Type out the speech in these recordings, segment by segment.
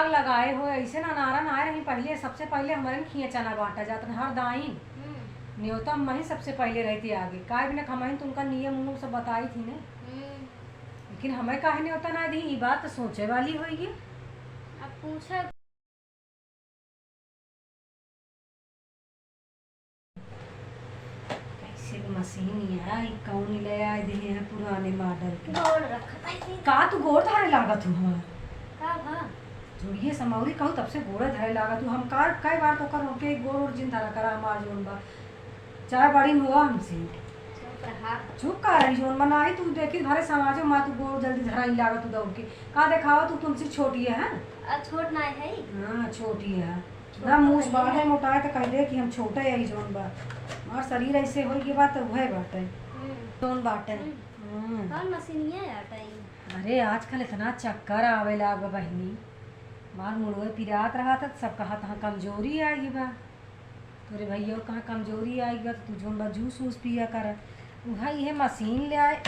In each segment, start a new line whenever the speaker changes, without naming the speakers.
आग लगाए हो ऐसे ना नारा ना आए रही पहले सबसे पहले हमारे में खिए चना बांटा जाता हर दाइन न्योता मैं ही सबसे पहले रहती आगे काय भी ना खमाइन तो उनका नियम उन्होंने सब बताई थी ने लेकिन हमें काहे नहीं होता ना दी ये बात तो सोचे वाली होगी।
अब पूछा
कैसे मशीन यार कौन ले आए दे हैं पुराने मॉडल के
गोड़ रखा था
का तू गोड़ धारे लागा तू हमार
का भा
जोड़िए समौरी कहू तब से गोड़ धारे लागा तू हम कार कई बार तो कर के गोड़ और जिन धारा करा हमार जोन बा चाय बड़ी हुआ हमसे
चुप रहा
चुप का रही जोन बनाई तू देखी भरे समाज में तू गोड़ जल्दी धराई लागा तू दौड़ के का देखावा तू तुमसे छोटी है
छोट ना है
हाँ छोटी है ना मुँह बाढ़े मोटाए तो कह दे कि हम छोटे है जोन बा और शरीर ऐसे हो के बात वह बाटे जोन बाटे
कौन मशीनिया आटाई
अरे आजकल इतना चक्कर आवे लागा बहनी मार मुड़वे पिरात रहा था सब कहा तहाँ कमजोरी आएगी बा तोरे भैया कहाँ कमजोरी आएगी बा तो तू जोन बा जूस वूस पिया कर वहाँ ये मशीन ले आए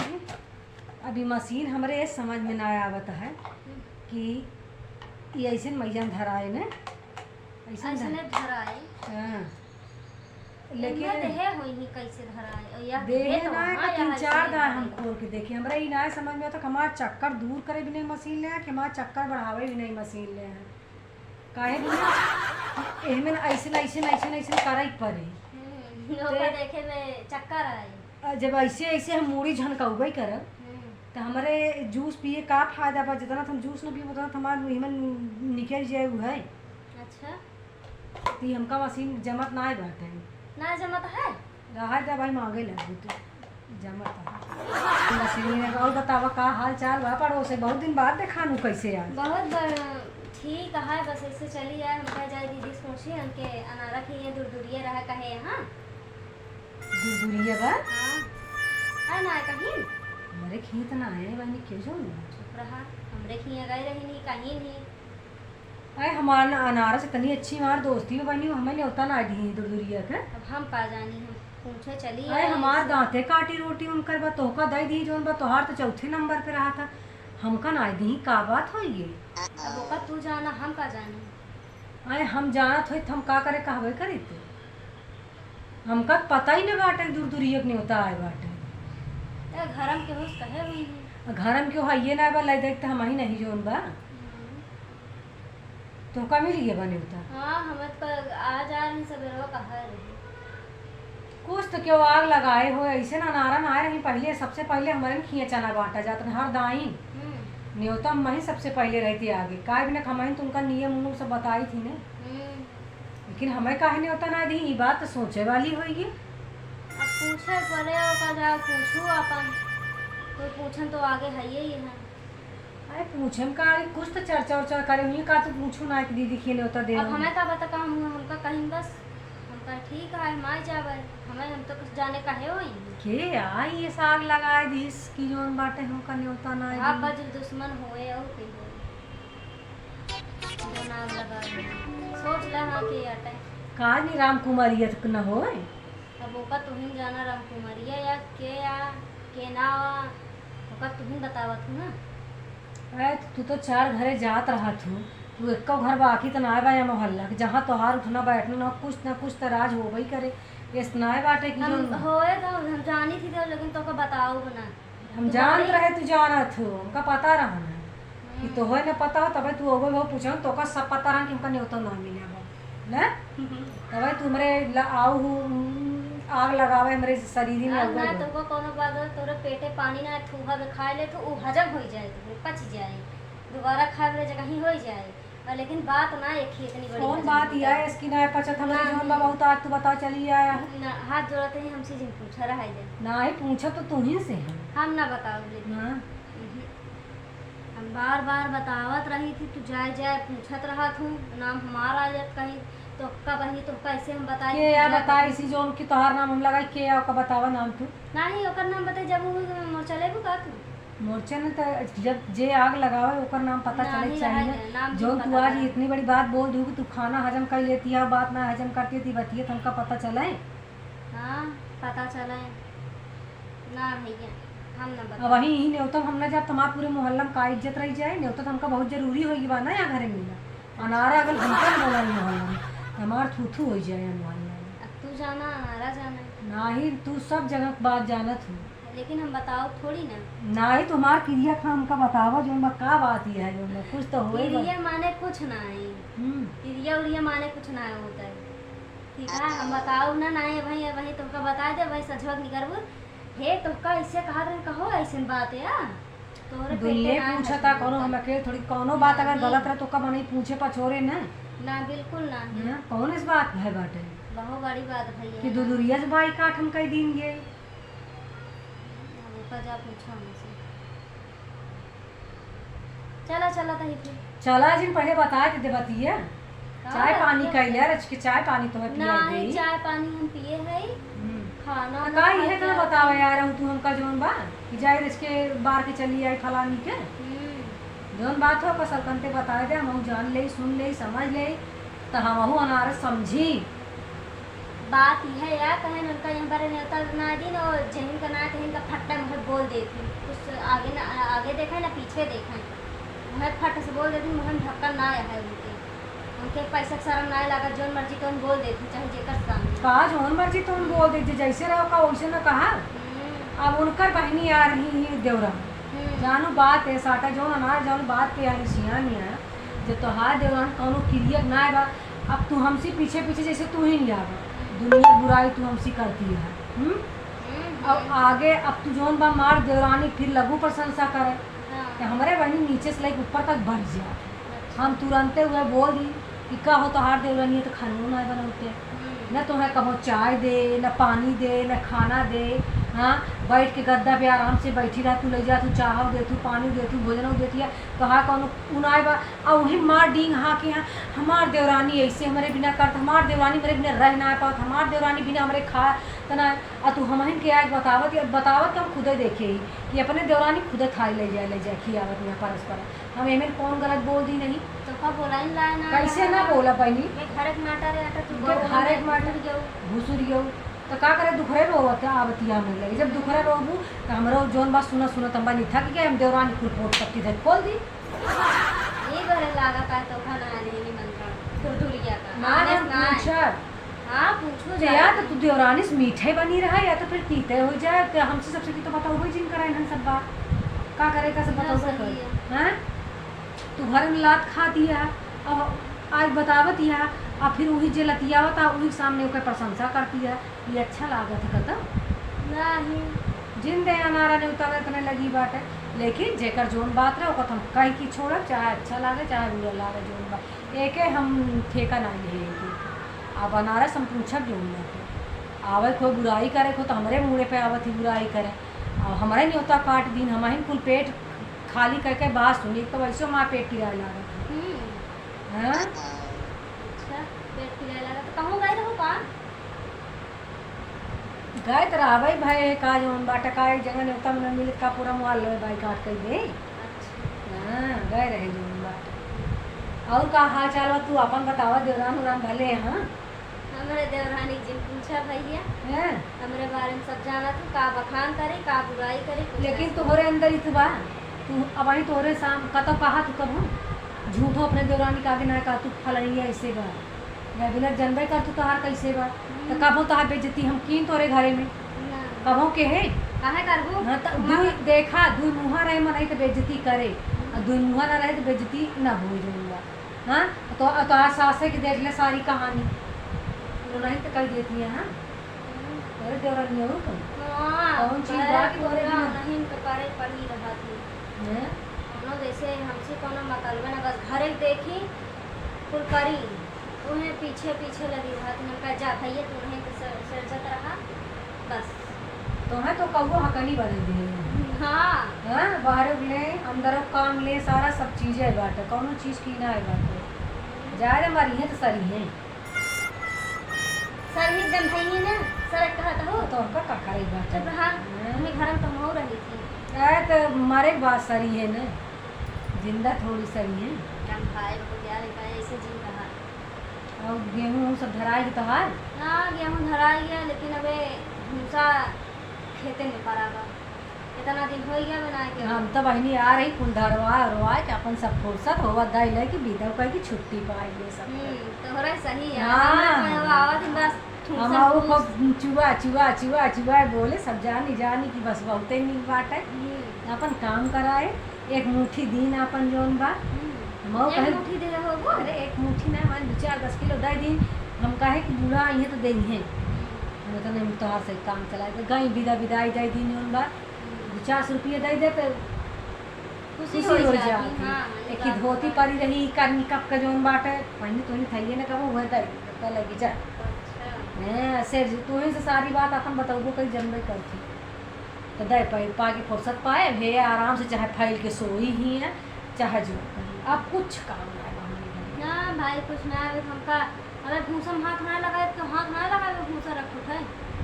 अभी मशीन हमरे समझ में ना आवत है कि ये ऐसे मैजन धराए ने
ऐसे धराए
हाँ
लेकिन देहे होई ही कैसे धराए या
देहे
तो
ना
हाँ,
का तीन
या
चार
ऐसे
दाए हम खोल के देखे हमरा ई ना समझ में आता कि हमार चक्कर दूर करे भी नहीं मशीन ले कि हमार चक्कर बढ़ावे भी नहीं मशीन ले है काहे भी एहमे ना ऐसे करई पड़े
लोग देखे में चक्कर आए
जब ऐसे ऐसे हम मूड़ी झनकौबे करब तो हमारे जूस पिए का फायदा बा जितना हम जूस न पिए उतना हमार मुँह में निकल जाए वो है
अच्छा
तो हमका मशीन जमत ना बाटे
ना जमत है
रहा था भाई मांगे लगे तो जमत है मशीन में और बतावा का हाल चाल बा पड़ो से बहुत दिन बाद देखा नू कैसे यार
बहुत ठीक है बस ऐसे चली जाए हम कह जाए दीदी से पूछी उनके अनारा की ये दूर रहा कहे यहाँ
दूरिया बा
हाँ है ना कहीं
हमारे खेत ना है बहनी क्यों जो
चुप रहा हमरे खिया गए रही नहीं कहीं नहीं
अरे हमारा अनारस इतनी अच्छी हमारी दोस्ती में बनी हमें नहीं होता ना ढी दूरिया के
अब हम का जानी हम पूछे चली
अरे हमार दांते काटी रोटी उनकर बा तोहका दई दी जोन बा तोहार तो चौथे नंबर पे रहा था हमका ना दी का बात हो ये
अब ओका तू जाना हम का जानी
अरे हम जानत हो हम का करे कहवे करे थे हमका पता ही नहीं बाटे दूर दूरिया के नहीं होता है बाटे
घरम के होश कहे हुई है
घर में क्यों है ये ना बा लाई देखते हम ही नहीं जोन बा तो का मिल गया बने होता
हाँ हमें तो आ जा रही सवेरे कहा रही
कुछ तो क्यों आग लगाए हो ऐसे ना नारा ना आए रही पहले सबसे पहले हमारे में खिए चना बांटा जाता हर दाइन न्योता मैं ही सबसे पहले रहती आगे काय भी ना खमाइन तो उनका नियम उन्होंने सब बताई थी ने लेकिन हमें काहे नहीं होता ना दी ये बात तो सोचे वाली होगी।
अब पूछे पड़े का जा पूछू अपन कोई पूछन तो आगे है ये है
अरे पूछम का कुछ तो चर्चा उर्चा करे हुई का तो पूछू ना कि दीदी खेले होता दे
अब हमें का बता का हमका कहीं बस हमका ठीक है माय जावे हमें हम तो कुछ जाने का है होई
के आई ये साग लगाए दिस की जोन बाटे हमका नहीं होता ना
आप बज दुश्मन होए और के हो जो नाम लगा सोच ले हां के अटे
का नहीं राम कुमारिया तक न होए
अब ओका तुहिन जाना राम कुमारिया या के ना ओका तुहिन बतावत हूं ना
अरे तू तो चार घरे जात रहा तू एक घर बाकी तो ना बा या मोहल्ला के जहाँ तोहार उठना बैठना ना कुछ तो राज हो गई करे इतना बाटे कि
हम होए तो हम जानी थी तो लेकिन तो बताओ ना
हम जान रहे तू जाना थू हमका पता रहा ना कि तो है ना पता हो तब तू हो पूछो तो का सब पता रहा कि हमका नहीं होता ना मिले ना तब तुम्हारे आओ आग लगावे हमरे शरीर में
ना तो को कोनो बात तोरे पेटे पानी ना थूहा में खाए ले तो वो हजम हो जाए तो पच जाए दोबारा खाए वाले जगह ही हो जाए और लेकिन बात ना एक ही इतनी बड़ी
कौन बात ये है इसकी ना पचत हमारे जोन बा बहुत आज तू बता चली आया
ना हाथ जोड़ते ही हमसे जिन पूछा रहा है
ना ही पूछा तो तू ही से है
हम ना बताओ दीदी
हां
हम बार बार बतावत रही थी तू जाए पूछत रहा तू नाम हमारा आ जात कहीं तो कब ही तो कैसे हम बताए
के या बता इसी जोन की तोहार नाम हम लगाई के या का बतावा नाम तू
नहीं ओकर नाम बता जब वो चले का तू
मोर्चे ने तो जब जे आग लगावे ओकर नाम पता चले चाहिए जो तू आज इतनी बड़ी बात बोल दूँ कि तू खाना हजम कर लेती है बात ना हजम करती थी बतिए तो हमका पता चले
हाँ पता चले ना भैया हम ना बता
वही ही न्योता हमने जब तुम्हारे पूरे मोहल्ला में का इज्जत रही जाए न्योता तो हमका बहुत जरूरी होगी बा ना यहाँ घरे मिला अनारा अगर हमका न बोला मोहल्ला में हमार थूथू हो जाए मोहल्ला में।
अब तू जाना हमारा जाना है।
नाही तू सब जगह के बात जानत हो।
लेकिन हम बताओ थोड़ी ना।
नाही तुम्हार क्रिया खाम का बतावा जो में का बात ही है जो में कुछ तो होए बा।
क्रिया माने कुछ ना है। क्रिया उरिया माने कुछ ना होता है। ठीक है हम बताओ ना ना है भाई भाई तुमका बता दे भाई सजवक नहीं करबू। हे तुमका ऐसे कहा रहे कहो ऐसे बात है यार। तोरे
दुनिया
पेटे ना
पूछा
है।
था कोनो हम अकेले थोड़ी कोनो बात अगर गलत रहे तो कब नहीं पूछे पछोरे ना।
ना बिल्कुल ना है।
हाँ, कौन इस बात है बाटे
बहुत बड़ी बात भैया
कि दुदुरिया से बाई काट हम कई दिन ये
ऊपर जा पूछो हमसे। चला चला था फिर
चला जिन पहले बताए थे बतिया चाय पानी कैले रच के चाय पानी तो पिया
ना
गई।
चाय पानी हम पिए है खाना
का ये तो बतावे यार तू हमका जोन बा कि जाए रच के बार के चली आई फलानी के जोन बात हो कसर कंते बताए दे हम जान ले सुन ले समझ ले तो हम अनार समझी।
बात यह है यार कहें उनका यहाँ पर न्योता ना दिन और जहीन का ना कहीं का फट्टा मुझे बोल देती कुछ आगे ना आगे देखा ना पीछे देखा मैं फट से बोल देती मुझे ढक्कन ना है उनके पैसा के शर्म ना लगा जोन मर्जी तो बोल देती चाहे जेकर सामने
का जोन मर्जी तुम बोल दे जैसे रहो का वैसे न कहा। अब उनकर बहनी आ रही है देवरा जानू बात है साटा जोन अनार जोन बात पे यानी सियानिया जो तोहार देवरान कौनो क्रिया ना है बा। अब तू हमसे पीछे पीछे जैसे तू ही नहीं आवा दुनिया बुराई तू हमसे करती है। अब आगे अब तू जोन बा मार देवरानी फिर लघु प्रशंसा करे कि हमारे बहनी नीचे से लेकर ऊपर तक बढ़ जाए। हम तुरंते हुए बोल दी कि का हो तोहार देवरानी है तो खाना ना बनाते न तुम्हें कहो चाय दे न पानी दे न खाना दे। हाँ बैठ के गद्दा पे आराम से बैठी रहा तू ले जा तू चाह दे तू पानी दे तू भोजन देती है तो हाँ कौन उनाए बा और वही मार डींग हाँ कि हाँ हमार देवरानी ऐसे हमारे बिना करत हमार देवरानी मेरे बिना रह ना पात हमार देवरानी बिना हमारे खा तना और तू हम के आज बतावत हम खुदे देखे ही कि अपने देवरानी खुदे खाई ले जाए खियावत यहाँ परस्पर हम एमें कौन गलत बोल दी नहीं
तो का बोला ही लाए ना
कैसे ना बोला बहनी
मैं घर एक माटा रे आटा तू
घर एक माटर घुसुर गयो तो का करे दुखरे रोवत आवतिया में लगे जब दुखरे रोबू तो हमरो जोन बात सुना सुना तंबा नहीं थक गया हम देवरानी खुद पोट पट्टी धर खोल दी
ये बड़े लागा का तो खाना नहीं मंत्रण खुरदुरिया का
ना हम पूछा
हां पूछो
तो यार तो तू देवरानी से मीठे बनी रहा या तो फिर तीते हो जाए कि हमसे सबसे की तो बताओ भाई जिन कराए हम सब बात का करे का सब बताओ कर हैं तू घर में लात खा दिया अब आज बतावत या और फिर वही जे लतियावत आ वही सामने ओकर प्रशंसा करती है ये अच्छा लागत है कत
नहीं
जिन दे अनारा ने उतारे तने लगी बात है लेकिन जेकर जोन बात रहे ओकर हम कहीं की छोड़ब चाहे अच्छा लागे चाहे बुरा लागे जोन बात एके हम ठेका नहीं है कि अब अनारस हम पूछब जोन बात आवे कोई बुराई करे को तो हमारे मुँह पे आवत ही बुराई करे और हमारे नहीं होता काट दिन हमारे कुल पेट खाली करके बात सुनी तो वैसे माँ पेट किराया लागत है।
अच्छा पेट पिलाए लगा तो कहूँ गए रहो का
गए तो रहा भाई का जोन बाटा का एक जगह न्योता में मिल का पूरा मुआल लो भाई काट कर दे।
अच्छा
हाँ गए रहे जोन बाटा और का हाल चाल बा तू अपन बतावा देवरान उरान भले हाँ
हमारे देवरानी जिन पूछा भैया
हैं
हमारे बारे में सब जाना तू का बखान करे का बुराई करे कुछ
लेकिन
ना।
तोहरे अंदर ही तो बा तू अब आई तोहरे साम कतो कहा तू कब झूठो अपने देवरानी के आगे ना कहा तू फलनी ऐसे बा या बिना जनबे कर तू तोहार कैसे बा तो कबो तोहार बेइज्जती हम कीन तोरे घरे में
ना
कबो के है
काहे करबू
हाँ तो दुई देखा दुई मुँहा रहे मन तो बेइज्जती करे और दुई मुँहा ना रहे तो बेइज्जती ना हो जाऊँगा। हाँ तो आज सासे की देख ले सारी कहानी तो नहीं तो कर देती है। हाँ तेरे देवरानी और कौन चीज़ बात तोरे बिना
नहीं तो करे पड़ी रहा थी
हैं
कोनो जैसे हमसे कोनो मतलब ना बस घरे देखी कुल करी उन्हें पीछे पीछे लगी रहा थी उनका जा भैया तू नहीं तो सरजत रहा बस
तो है तो कौवो हकनी बदल दे
हाँ
हाँ बाहर ले अंदर काम ले सारा सब चीज़ें बाटे कौनो चीज़ की ना है बाटे जाए रे मरी है तो सरी है
सर ही एकदम भई ना सर कहत हो
तो उनका का करे बाटे
चुप रहा हमें घर में तो हो रही थी
है तो मारे के बाद सरी है ना जिंदा थोड़ी सरी है
हम खाए को क्या रे ऐसे जी रहा
और गेहूँ सब धराएगी तो हार
हाँ गेहूँ धरा गया लेकिन अबे भूसा खेते में पड़ा बा इतना दिन हो गया बनाए के।
हम तो बहनी आ रही कुल धरवा रवा के अपन सब फुर्सत होवा दाई ले कि बीता कह की छुट्टी पाई ये सब
तो हो रहा सही है।
हाँ।
हमरा कहवा आवत है बस
हम आओ खूब चुआ चुआ चुआ चुआ बोले सब जानी जानी कि बस बहुते नीक बाटे अपन काम कराए एक मुट्ठी दिन अपन जोन बा मऊ
एक
कहे
मुट्ठी दे हो वो।
अरे एक मुट्ठी ना मान 2-4-10 किलो दे दिन हम कहे कि बूढ़ा आई है तो दे हैं हम तो नहीं तोहार से काम चलाए तो गई विदा विदाई जाए दिन जोन बा 50 रुपये दे दे तो खुशी हो जाती।
हाँ,
एक ही धोती पड़ी रही करनी कप का जोन बाटे पहले तो नहीं थैये ना कबो वह दे लगी जा
अच्छा।
से तू ही से सारी बात अपन बताऊबो कई जनबे करती तो दे पाई पा के फुर्सत पाए भे आराम से चाहे फैल के सोई ही है चाहे जो कहीं अब कुछ काम ना है हमारे घर में।
ना भाई कुछ ना है हमका अगर भूसा में हाथ ना लगाए तो हाथ ना लगाए भूसा रखो है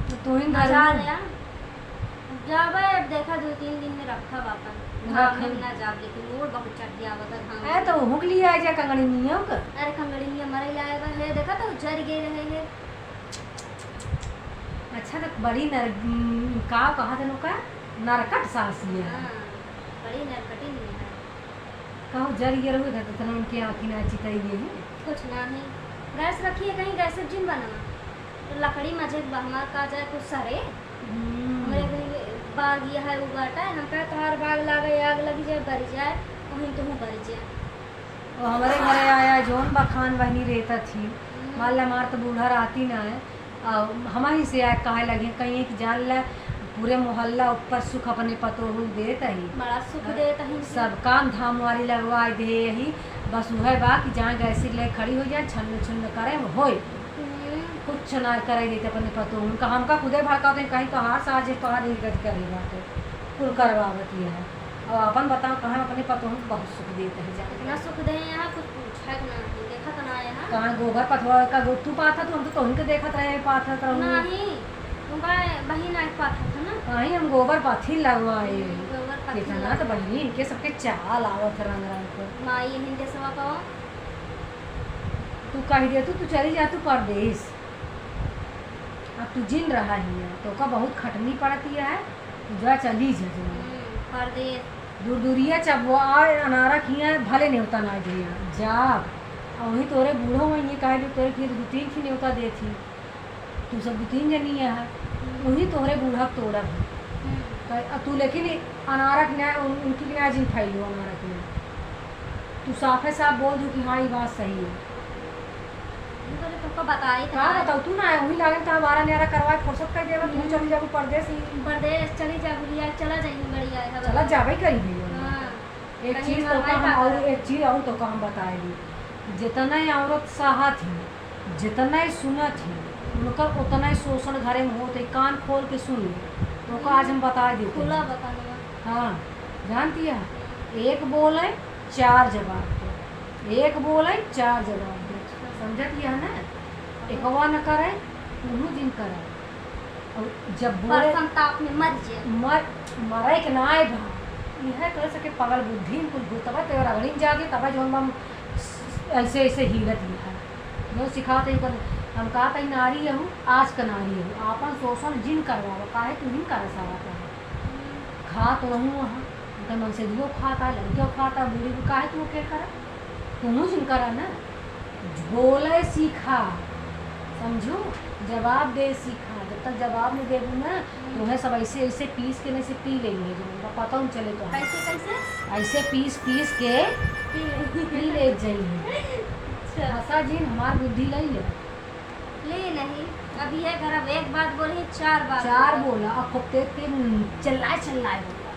तो तू ही
मजा
घर
आया जाबे अब देखा 2-3 दिन में रखा वापस
रख।
में ना जाब लेकिन मोर बहुत चढ़ गया बता
है तो हुक लिया है जा कंगड़ी नियो का
अरे कंगड़ी में मरे लाएगा है देखा तो जर गए रहे है।
अच्छा तो बड़ी नर का कहा थे का नरकट सासी है
हाँ, बड़ी नरकटी नहीं है।
कहो जर ये रहो तो तना उनकी आँखी ना चिताई ये है
कुछ ना है गैस रखी है कहीं गैस जिन बना तो लकड़ी मजे हमार का जाए कुछ सरे हमारे कहीं बाग यह है उगाटा है हम कहे तुम्हार बाग लागे आग लगी जाए बर जाए वहीं तुम बर जाए।
वो हमारे घरे आया जोन बखान बहनी रहता थी मान ला मार तो बूढ़ा रहती ना है हमारी से आए कहे लगे कहीं कि जान ला पूरे मोहल्ला ऊपर सुख अपने पतो हो देता ही
बड़ा सुख देता है
सब काम धाम वाली लगवा दे यही बस वह बा कि जहाँ गैसी ले खड़ी हो जाए छन्न छन्न करे होए कुछ ना करे देते अपने पतो उनका हमका खुदे भड़काते हैं कहीं कहाँ साज पहाड़ गज करे बाटे कुल करवावत ये है और अपन बताओ कहाँ अपने पतो हम बहुत सुख देते हैं जाके
इतना सुख दे यहाँ कुछ पूछा ना देखा तो ना यहाँ
कहाँ गोबर पथवा का गोतू पाथा तो हम तो उनके देखत रहे पाथा तो
नहीं उनका बहिन आई पाथा था ना
कहीं हम गोबर पाथी लगवाए
गोबर पत्थर
कितना तो बहनी इनके सबके चाल आवत रंग रंग को
माई हिंदे सवा पाओ
तू कह दे तू चली जा तू परदेश अब तू जिन रहा ही है तो का बहुत खटनी पड़ती है तू जा चली जा
परदेश
दूर दूरिया जब वो आए अनारा किया भले न्योता ना दिया जाब और वही तोरे बूढ़ो में ये कहे तोरे की 2-3 की न्योता दे थी तू सब 2-3 जनी है वही तोहरे बूढ़ा तोड़ा तू लेकिन अनारा की न्याय उनकी न्याय जिन फैलो अनारा की तू साफे साफ बोल दू कि हाँ ये बात सही है
तुमको बताई
का बताओ तू ना वही लागे तो हमारा न्यारा करवाए फुर्सत कर देवा तू चली जाबू परदेश
परदेश चली जा बुढ़िया चला जाएंगे बढ़िया है
चला जाबे करी भी
हाँ
एक
कहीं
चीज तो
हमारे
हम
पास-
और एक चीज और तो हम बताएगी जितना ही औरत साहत है जितना ही सुनत है उनकर उतना ही शोषण घरे में होते कान खोल के सुन ले तो का आज हम बता देते
खुला
हैं।
बताना
हाँ जानती है एक बोले 4 जवाब दे एक बोले 4 जवाब दे समझत है ना एकवा न करे उन्हों दिन करे और जब बोले
परसम ताप में मर जाए
मरे के ना आए भा यह तो सके पगल बुद्धि में कुछ भूतवा तो रगड़ी जागे तब जो हम ऐसे ऐसे हिलत है जो सिखाते ही कर हम कहा था नारी हूँ आज का नारी हूँ आपन शोषण जिन करवा काहे तू नहीं कर सकता है खा तो रहूँ वहाँ उनका मन से दियो खाता लड़कियों खाता बूढ़ी को काहे तू क्या करा तुम जिन करा ना बोले सीखा समझो जवाब दे सीखा जब तक जवाब नहीं देबू ना तो है सब ऐसे ऐसे पीस के नहीं से पी लेंगे जो उनका पता नहीं चले तो
कैसे कैसे
ऐसे पीस पीस के पी ले जाइए
अच्छा
भाषा जिन हमार बुद्धि लई ले
ले नहीं अभी है घर अब एक बात बोली 4 बात
4 बोला अब कुत्ते के चिल्लाए चिल्लाए बोला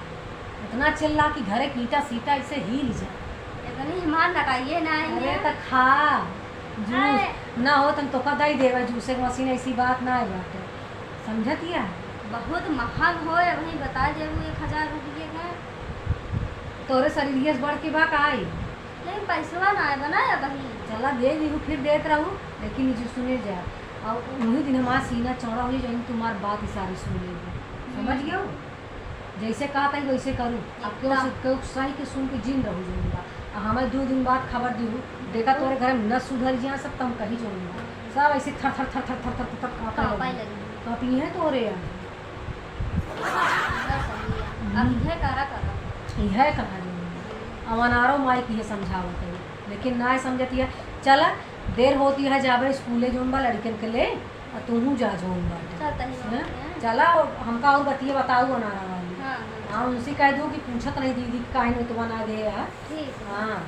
इतना चिल्ला कि घरे कीटा सीटा ऐसे हिल जाए
इतनी हिमान लगाइए ना
अरे
ये
तो खा
अरे।
जूस ना हो तुम तो कदा ही देगा जूस एक मशीन ऐसी बात ना है बात समझत या
बहुत महंग हो है वही बता दे 1000 रुपये का
तोरे शरीर से बढ़ के बा का आई
लेकिन पैसवा ना है बनाया वही
चला दे दी फिर देते रहूँ लेकिन जो सुने जा और वही दिन हमारा सीना चौड़ा हो जाए तुम्हारी बात ही सारी सुन लेगी समझ गया हो? जैसे कहा था वैसे करूँ अब क्यों सही के सुन के जिन रहूँ जाऊँगा हमें 2 दिन बाद खबर दी देखा तोरे घर में न सुधर जा सब तुम कहीं जाऊँगा सब ऐसे थर थर थर थर थर थर थर काँपा
काँपा
लगी
लगी
काँपी है तोरे यहाँ
बस सही है अब यह करा
यह कहा जो अवनारो माई की है समझावत है, लेकिन ना समझती है। चला देर होती है जावे स्कूले जोन बा लड़कन के ले और तू जा जोन बाटे।
चल तनी
हैं?
हैं?
चला हमका और बतिए बताऊ अनारा वाली।
हाँ हाँ
हाँ उनसे कह दो कि पूछत नहीं दीदी काहे में तो बना दे यार।
ठीक है।
हाँ